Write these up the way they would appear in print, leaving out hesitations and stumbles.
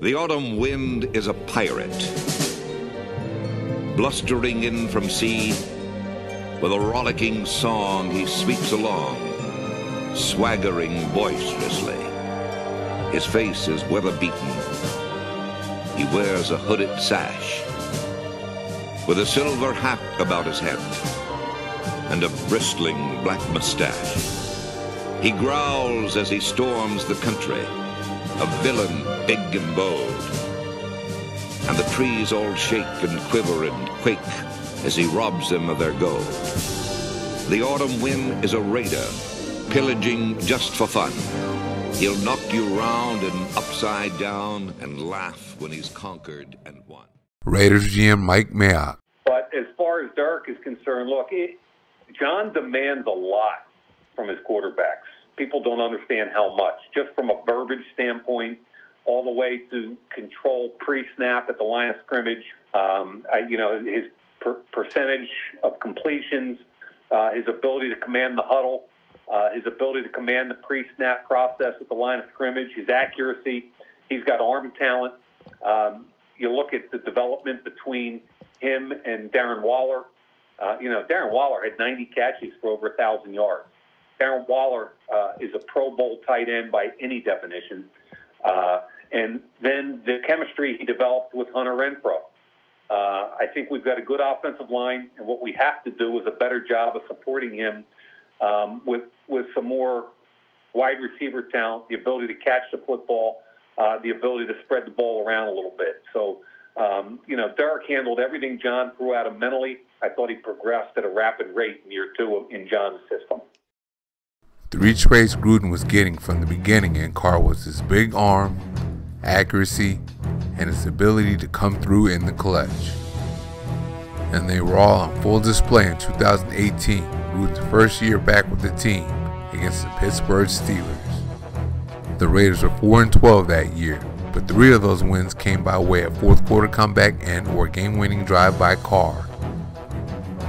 The autumn wind is a pirate, blustering in from sea. With a rollicking song he sweeps along, swaggering boisterously. His face is weather-beaten. He wears a hooded sash, with a silver hat about his head, and a bristling black mustache. He growls as he storms the country, a villain big and bold. And the trees all shake and quiver and quake as he robs them of their gold. The autumn wind is a raider, pillaging just for fun. He'll knock you round and upside down and laugh when he's conquered and won. Raiders GM Mike Mayock. But as far as Derek is concerned, look, John demands a lot from his quarterbacks. People don't understand how much, just from a verbiage standpoint, all the way to control pre-snap at the line of scrimmage. His percentage of completions, his ability to command the huddle, his ability to command the pre-snap process at the line of scrimmage, his accuracy. He's got arm talent. You look at the development between him and Darren Waller. Darren Waller had 90 catches for over 1,000 yards. Darren Waller is a Pro Bowl tight end by any definition. And then the chemistry he developed with Hunter Renfrow. I think we've got a good offensive line, and what we have to do is a better job of supporting him with some more wide receiver talent, the ability to catch the football, the ability to spread the ball around a little bit. So, Derek handled everything John threw at him mentally. I thought he progressed at a rapid rate in year 2 in John's system. Three traits Gruden was getting from the beginning in Carr was his big arm, accuracy, and his ability to come through in the clutch. And they were all on full display in 2018, Gruden's first year back with the team against the Pittsburgh Steelers. The Raiders were 4-12 that year, but 3 of those wins came by way of fourth quarter comeback and or game-winning drive by Carr.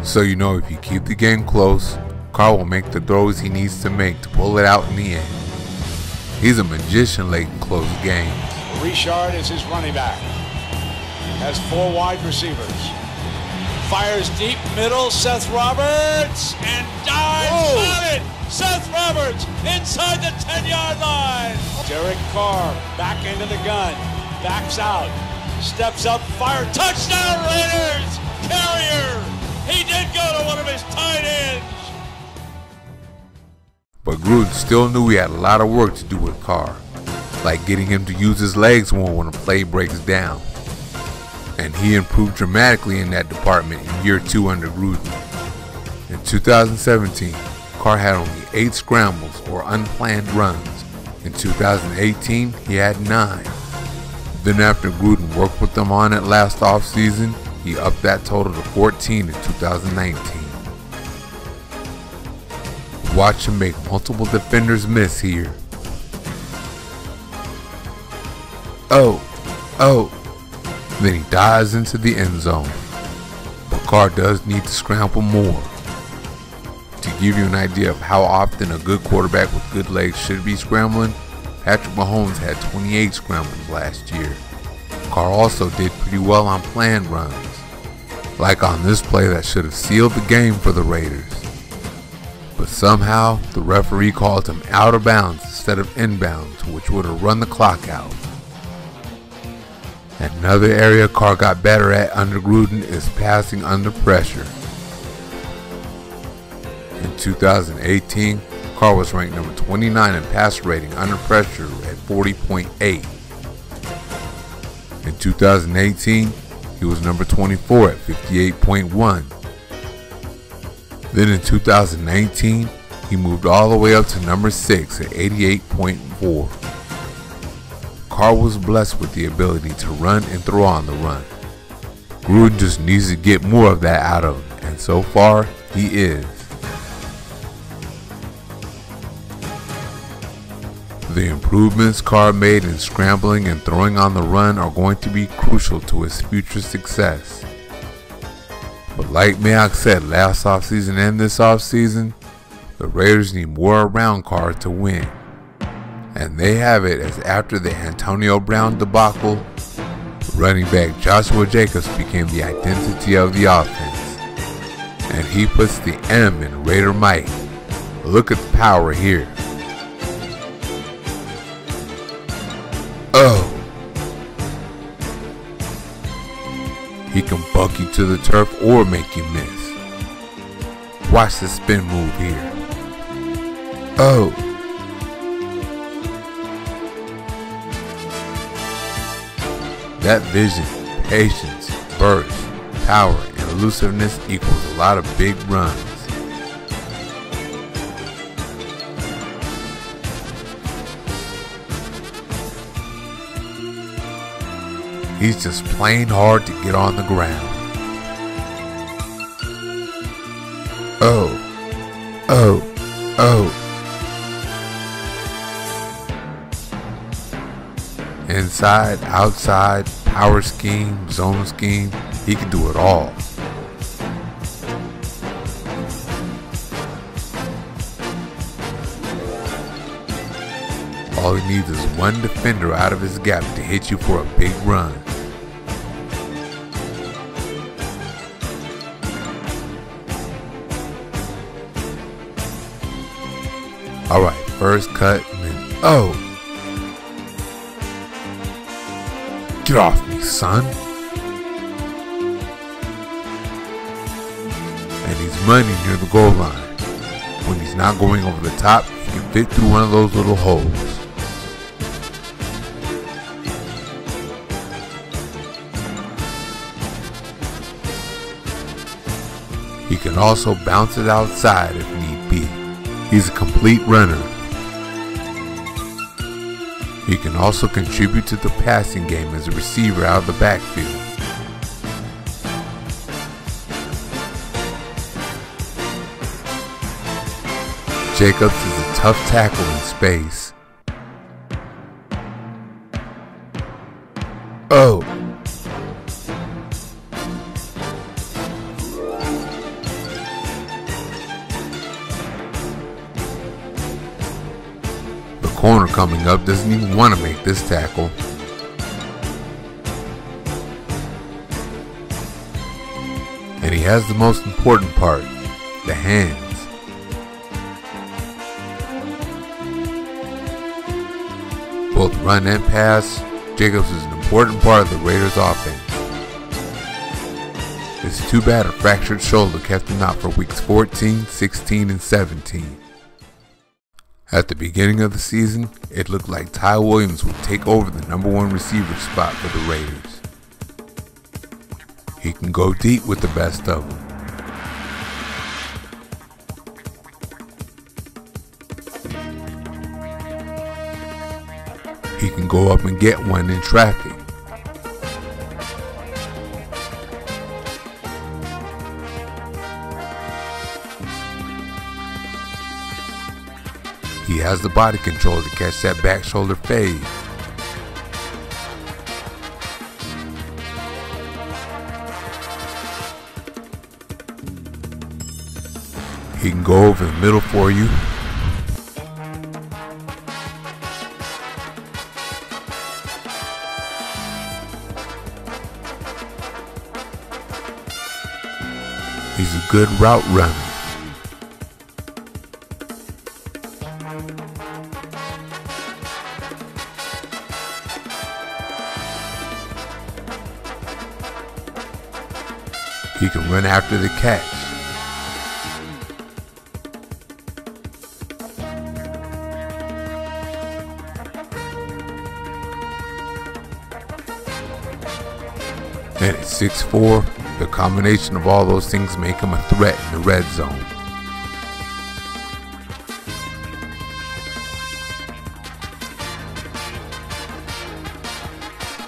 So if you keep the game close, Carr will make the throws he needs to make to pull it out in the end. He's a magician late in close games. Richard is his running back. Has 4 wide receivers. Fires deep middle, Seth Roberts, and dives on it. Seth Roberts inside the 10-yard line. Derek Carr back into the gun, backs out, steps up, fire, touchdown Raiders! Carrier! He did go to one of his tight ends. But Gruden still knew he had a lot of work to do with Carr, like getting him to use his legs more when a play breaks down. And he improved dramatically in that department in year 2 under Gruden. In 2017, Carr had only 8 scrambles or unplanned runs. In 2018, he had 9. Then after Gruden worked with them on it last offseason, he upped that total to 14 in 2019. Watch him make multiple defenders miss here. Then he dives into the end zone. But Carr does need to scramble more. To give you an idea of how often a good quarterback with good legs should be scrambling, Patrick Mahomes had 28 scrambles last year. Carr also did pretty well on planned runs, like on this play that should have sealed the game for the Raiders. But somehow, the referee called him out of bounds instead of inbounds, which would have run the clock out. Another area Carr got better at under Gruden is passing under pressure. In 2018, Carr was ranked number 29 in pass rating under pressure at 40.8. In 2018, he was number 24 at 58.1. Then in 2019, he moved all the way up to number 6 at 88.4. Carr was blessed with the ability to run and throw on the run. Gruden just needs to get more of that out of him, and so far, he is. The improvements Carr made in scrambling and throwing on the run are going to be crucial to his future success. But like Mayock said last offseason and this offseason, the Raiders need more around Carr to win. And they have it as after the Antonio Brown debacle, running back Joshua Jacobs became the identity of the offense. And he puts the M in Raider might. Look at the power here. Oh! He can buck you to the turf or make you miss. Watch the spin move here. Oh! That vision, patience, burst, power, and elusiveness equals a lot of big runs. He's just plain hard to get on the ground. Oh, oh, oh. Inside, outside, power scheme, zone scheme, he can do it all. All he needs is one defender out of his gap to hit you for a big run. Alright, first cut, and then, oh! Get off me, son! And he's money near the goal line. When he's not going over the top, he can fit through one of those little holes. He can also bounce it outside if need be. He's a complete runner. He can also contribute to the passing game as a receiver out of the backfield. Jacobs is a tough tackle in space. Oh! Corner coming up doesn't even want to make this tackle. And he has the most important part, the hands. Both run and pass, Jacobs is an important part of the Raiders' offense. It's too bad a fractured shoulder kept him out for weeks 14, 16, and 17. At the beginning of the season, it looked like Ty Williams would take over the #1 receiver spot for the Raiders. He can go deep with the best of them. He can go up and get one in traffic. He has the body control to catch that back shoulder fade. He can go over the middle for you. He's a good route runner. He can run after the catch. And at 6'4", the combination of all those things make him a threat in the red zone.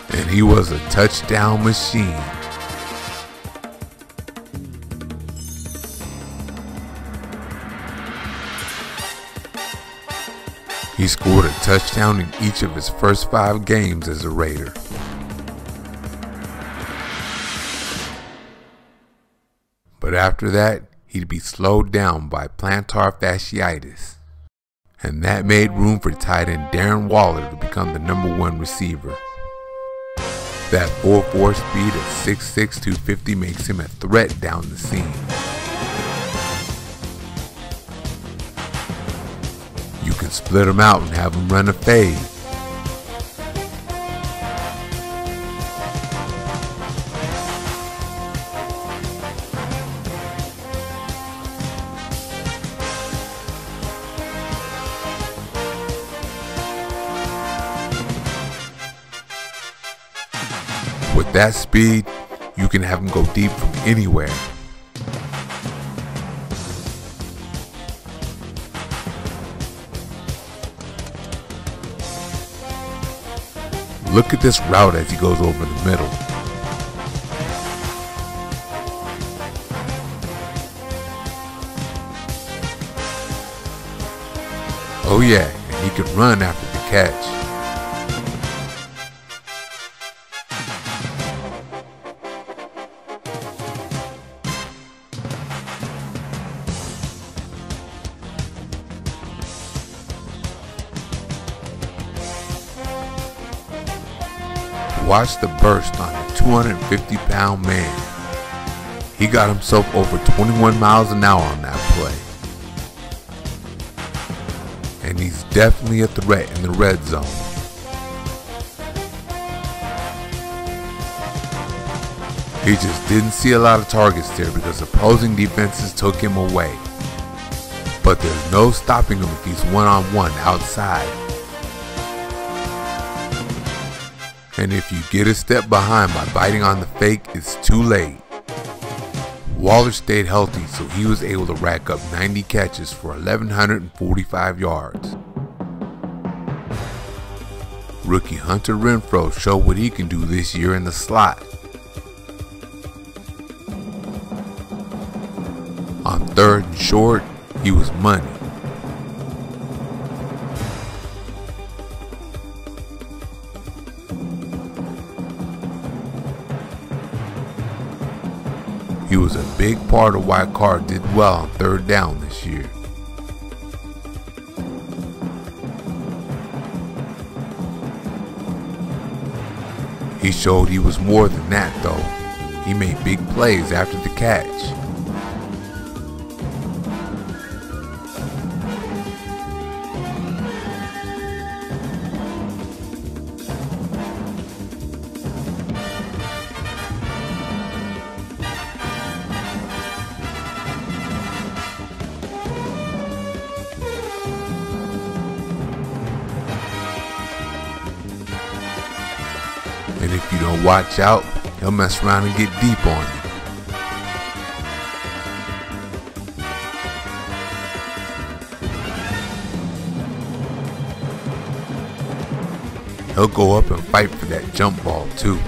And he was a touchdown machine. He scored a touchdown in each of his first 5 games as a Raider. But after that, he'd be slowed down by plantar fasciitis. and that made room for tight end Darren Waller to become the #1 receiver. That 4.4 speed at 6'6", 250 makes him a threat down the seam. You can split him out and have him run a fade. With that speed, you can have him go deep from anywhere. Look at this route as he goes over the middle. Oh yeah, and he can run after the catch. Watch the burst on a 250-pound man. He got himself over 21 miles an hour on that play. And he's definitely a threat in the red zone. He just didn't see a lot of targets there because opposing defenses took him away. But there's no stopping him if he's one-on-one outside. And if you get a step behind by biting on the fake, it's too late. Waller stayed healthy, so he was able to rack up 90 catches for 1,145 yards. Rookie Hunter Renfrow showed what he can do this year in the slot. On 3rd and short, he was money. He was a big part of why Carr did well on 3rd down this year. He showed he was more than that though. He made big plays after the catch. And if you don't watch out, he'll mess around and get deep on you. He'll go up and fight for that jump ball too.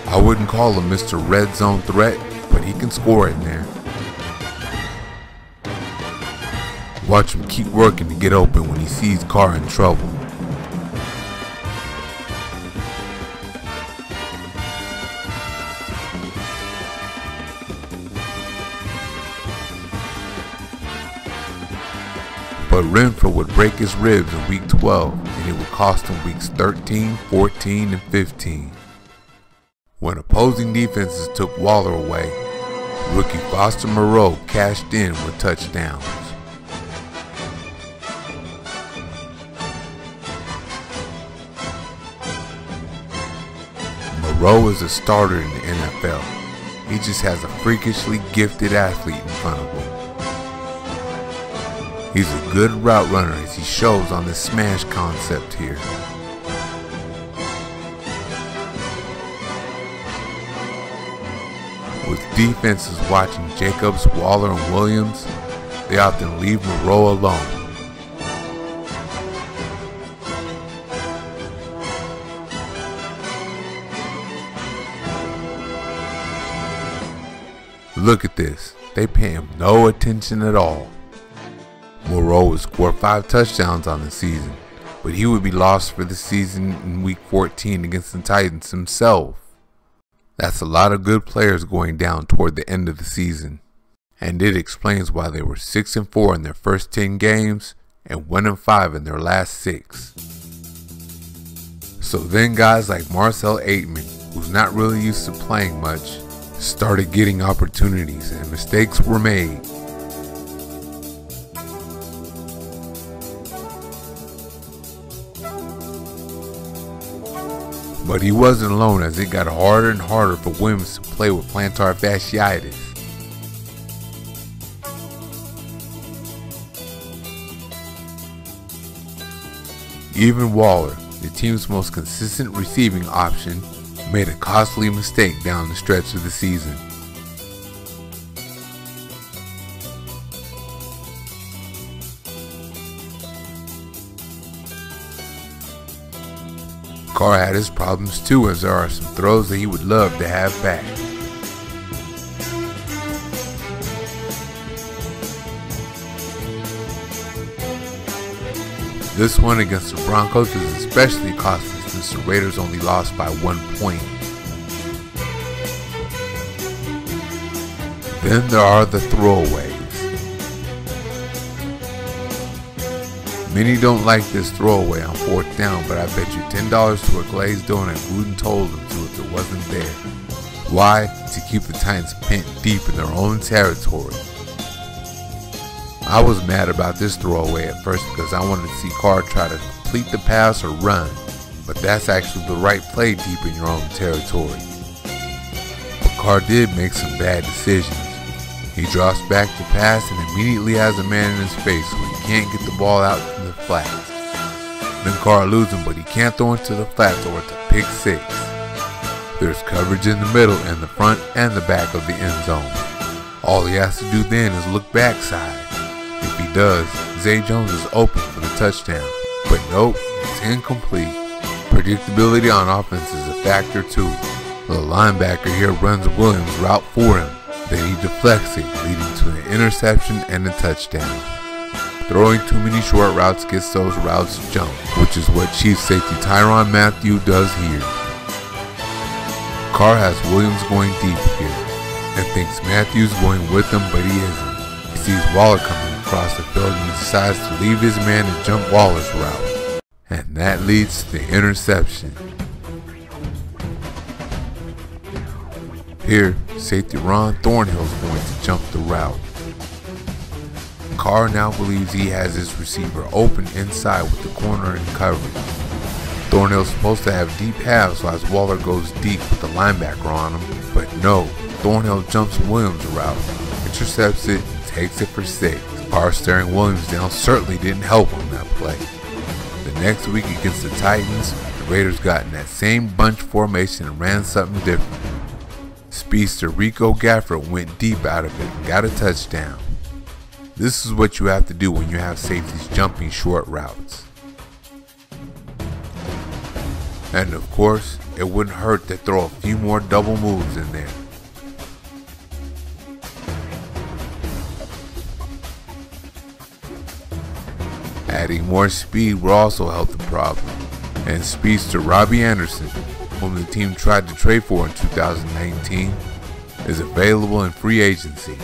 I wouldn't call him Mr. Red Zone Threat, but he can score in there. Watch him keep working to get open when he sees Carr in trouble. But Renfrow would break his ribs in week 12, and it would cost him weeks 13, 14, and 15. When opposing defenses took Waller away, rookie Foster Moreau cashed in with touchdowns. Moreau is a starter in the NFL. He just has a freakishly gifted athlete in front of him. He's a good route runner as he shows on this smash concept here. With defenses watching Jacobs, Waller, and Williams, they often leave Moreau alone. Look at this, they pay him no attention at all. Moreau would score 5 touchdowns on the season, but he would be lost for the season in week 14 against the Titans himself. That's a lot of good players going down toward the end of the season, and it explains why they were 6-4 in their first 10 games and 1-5 in their last 6. So then guys like Marcel Aitman, who's not really used to playing much, started getting opportunities and mistakes were made. But he wasn't alone, as it got harder and harder for Williams to play with plantar fasciitis. Even Waller, the team's most consistent receiving option, made a costly mistake down the stretch of the season. Carr had his problems too, as there are some throws that he would love to have back. This one against the Broncos is especially costly since the Raiders only lost by 1 point. Then there are the throwaways. Many don't like this throwaway on 4th down, but I bet you $10 to a glazed donut Gruden told them to if it wasn't there. Why? To keep the Titans pent deep in their own territory. I was mad about this throwaway at first because I wanted to see Carr try to complete the pass or run, but that's actually the right play deep in your own territory. But Carr did make some bad decisions. He drops back to pass and immediately has a man in his face, so he can't get the ball out in the flats. Then Carr loses him, but he can't throw it to the flats or it's a pick 6. There's coverage in the middle, in the front, and the back of the end zone. All he has to do then is look backside. If he does, Zay Jones is open for the touchdown. But nope, it's incomplete. Predictability on offense is a factor too. The linebacker here runs Williams' route for him. Then he deflects it, leading to an interception and a touchdown. Throwing too many short routes gets those routes jumped, which is what Chiefs safety Tyrann Mathieu does here. Carr has Williams going deep here, and thinks Matthew's going with him, but he isn't. He sees Waller coming across the field and he decides to leave his man and jump Waller's route. And that leads to the interception. Here, safety Ron Thornhill is going to jump the route. Carr now believes he has his receiver open inside with the corner in coverage. Thornhill's supposed to have deep halves as Waller goes deep with the linebacker on him, but no, Thornhill jumps Williams' route, intercepts it, takes it for 6. Carr staring Williams down certainly didn't help on that play. The next week against the Titans, the Raiders got in that same bunch formation and ran something different. Speedster Rico Gafford went deep out of it and got a touchdown. This is what you have to do when you have safeties jumping short routes. And of course, it wouldn't hurt to throw a few more double moves in there. Adding more speed will also help the problem. And speedster Robbie Anderson, whom the team tried to trade for in 2019, is available in free agency.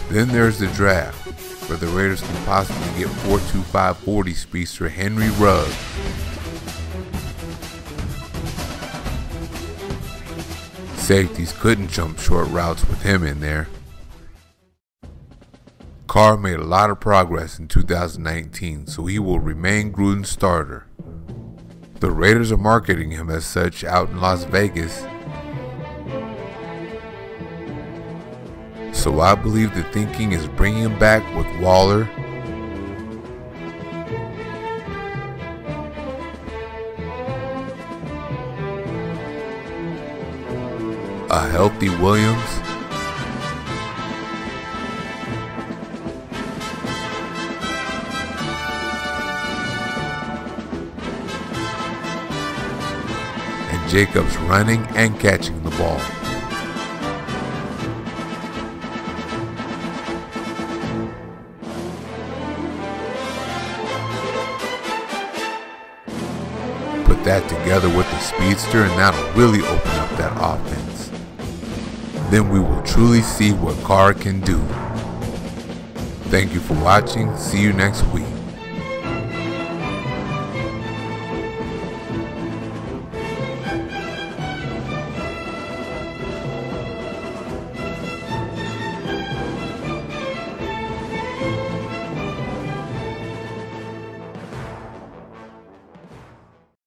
Then there's the draft, where the Raiders can possibly get 4.25 40 speedster Henry Ruggs. Safeties couldn't jump short routes with him in there. Carr made a lot of progress in 2019, so he will remain Gruden's starter. The Raiders are marketing him as such out in Las Vegas. So I believe the thinking is bringing him back with Waller, a healthy Williams, and Jacobs running and catching the ball. Put that together with the speedster and that'll really open up that offense. Then we will truly see what Carr can do. Thank you for watching. See you next week.